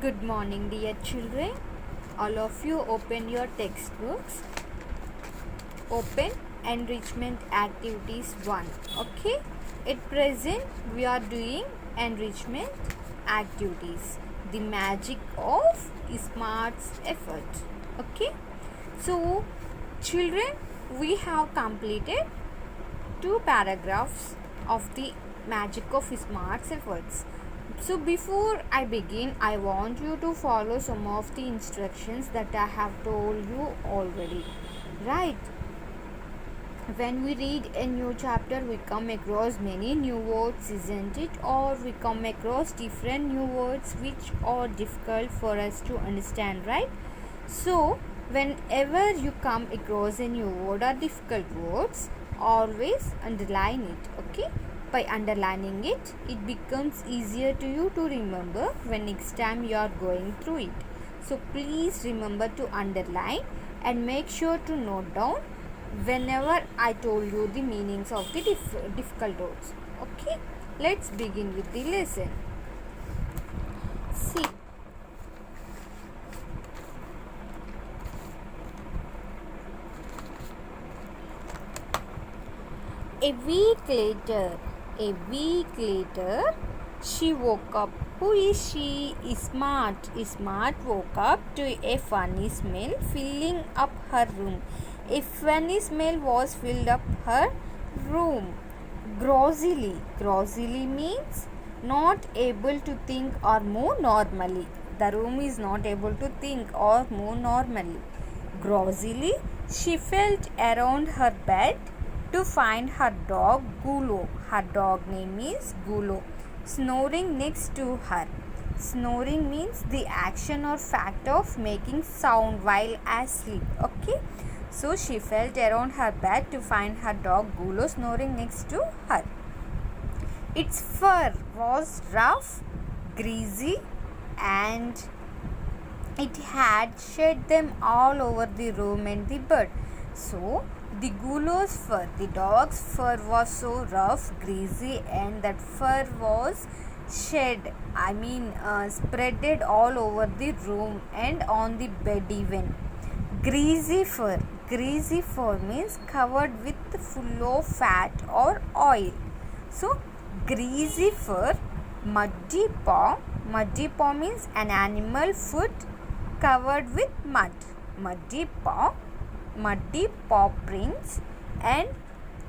Good morning, dear children. All of you open your textbooks. Open enrichment activities 1. Okay. At present, we are doing enrichment activities. The magic of smart's effort. Okay. So, children, we have completed 2 paragraphs of the magic of smart's efforts. So before I begin, I want you to follow some of the instructions that I have told you already. Right? When we read a new chapter, we come across many new words, isn't it? Or we come across different new words which are difficult for us to understand, right? So whenever you come across a new word or difficult words, always underline it. Okay? By underlining it, it becomes easier to you to remember when next time you are going through it. So please remember to underline and make sure to note down whenever I told you the meanings of the difficult words. Okay, let's begin with the lesson. See, a week later, she woke up. Who is she? Smart. Smart woke up to a funny smell filling up her room. A funny smell was filled up her room. Grozzily. Grozzily means not able to think or move normally. The room is not able to think or move normally. Grozzily, she felt around her bed to find her dog Gulo. Her dog name is Gulo, snoring next to her. Snoring means the action or fact of making sound while asleep. Okay, so she felt around her bed to find her dog Gulo snoring next to her. Its fur was rough, greasy, and it had shed them all over the room and the bed. So the Gulo's fur, the dog's fur was so rough, greasy, and that fur was spreaded all over the room and on the bed even. Greasy fur. Greasy fur means covered with full of fat or oil. So, greasy fur. Muddy paw. Muddy paw means an animal foot covered with mud. Muddy paw prints, and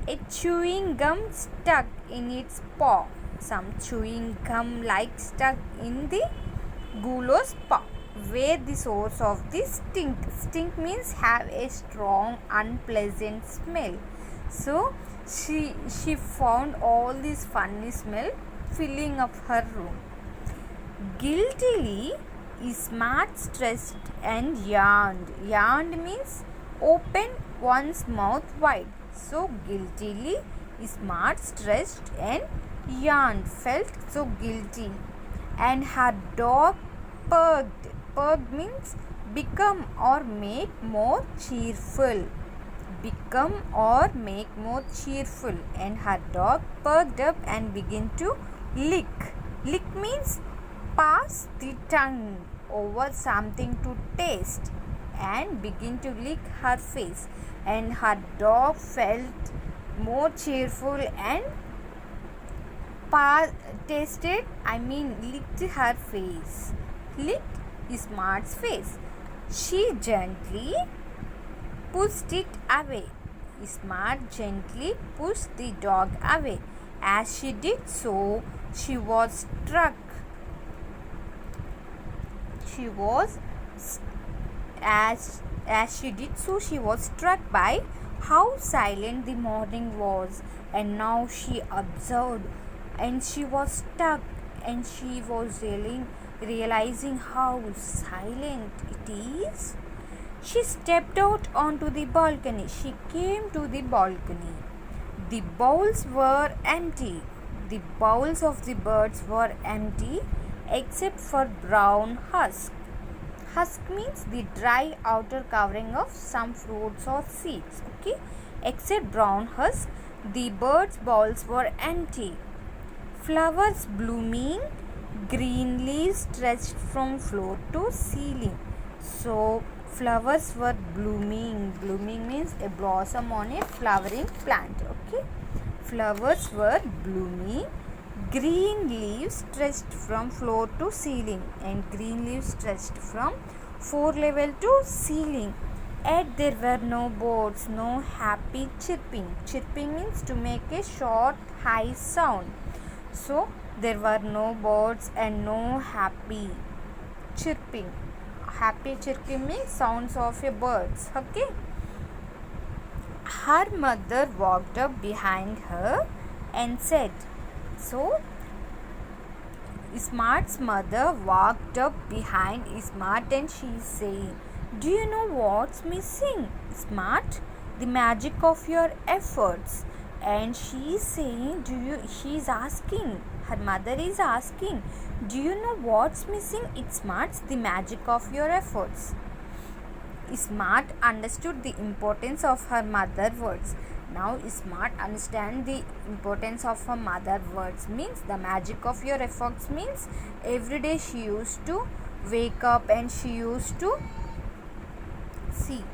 a chewing gum stuck in its paw. Some chewing gum like stuck in the Gulo's paw. Where the source of the stink. Stink means have a strong, unpleasant smell. So she found all this funny smell filling up her room. Guiltily, Smart stretched and yawned. Yawned means open one's mouth wide. So guiltily, Smart stretched and yawned, felt so guilty. And her dog purred. Purred means become or make more cheerful. Become or make more cheerful. And her dog perked up and began to lick. Lick means pass the tongue over something to taste and begin to lick her face, and her dog felt more cheerful and licked her face. Licked Smart's face. She gently pushed it away. Smart gently pushed the dog away. As she did so, she was struck. As she did so, she was struck by how silent the morning was, and now she observed, and she was stuck, and she was realizing how silent it is. She stepped out onto the balcony. She came to the balcony. The bowls were empty. The bowls of the birds were empty except for brown husk. Husk means the dry outer covering of some fruits or seeds. Okay, except brown husk, the birds' bowls were empty. Flowers blooming, Green leaves stretched from floor to ceiling. So flowers were blooming. Blooming means a blossom on a flowering plant. Okay. Flowers were blooming. Green leaves stretched from floor to ceiling, and green leaves stretched from floor level to ceiling. Yet there were no birds, no happy chirping. Chirping means to make a short, high sound. So there were no birds and no happy chirping. Happy chirping means sounds of a birds. Okay. Her mother walked up behind her and said, so Smart's mother walked up behind Smart and she is saying, do you know what's missing, Smart? The magic of your efforts. And she is saying, she is asking, her mother is asking, do you know what's missing? It's Smart's the magic of your efforts. Smart understood the importance of her mother words. Now Smart understand the importance of her mother words means the magic of your efforts means every day she used to wake up and she used to see.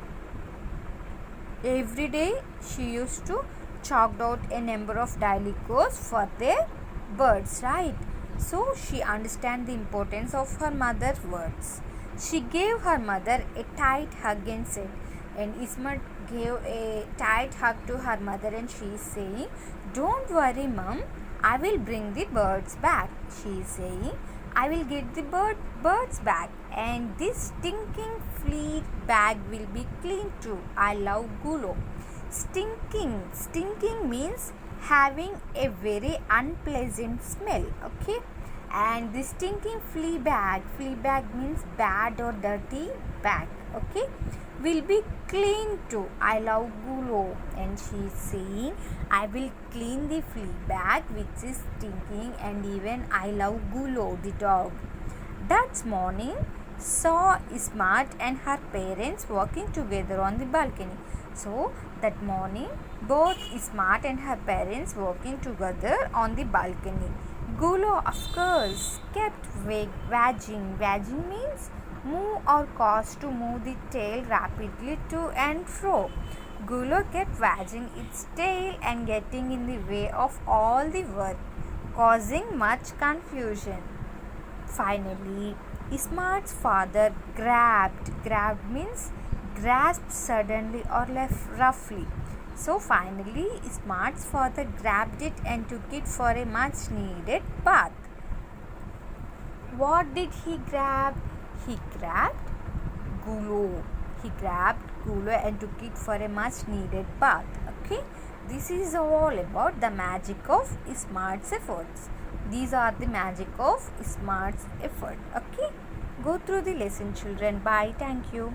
Every day she used to chalk out a number of daily chores for their birds, right? So she understand the importance of her mother words. She gave her mother a tight hug and said, and Smart gave a tight hug to her mother and she is saying, don't worry mom, I will bring the birds back. She is saying, I will get the birds back and this stinking flea bag will be clean too. I love Gulo. Stinking means having a very unpleasant smell. Okay. And the stinking flea bag means bad or dirty bag. Okay, will be clean too. I love Gulo. And she is saying, I will clean the flea bag which is stinking, and even I love Gulo the dog. That morning saw Smart and her parents walking together on the balcony. So that morning both Smart and her parents walking together on the balcony. Gulo, of course, kept wagging. Wagging means move or cause to move the tail rapidly to and fro. Gulo kept wagging its tail and getting in the way of all the work, causing much confusion. Finally, Smart's father grabbed. Grabbed means grasped suddenly or left roughly. So finally, Smart's father grabbed it and took it for a much needed bath. What did he grab? He grabbed Gulo. He grabbed Gulo and took it for a much needed bath. Okay. This is all about the magic of Smart's efforts. These are the magic of Smart's effort. Okay. Go through the lesson, children. Bye. Thank you.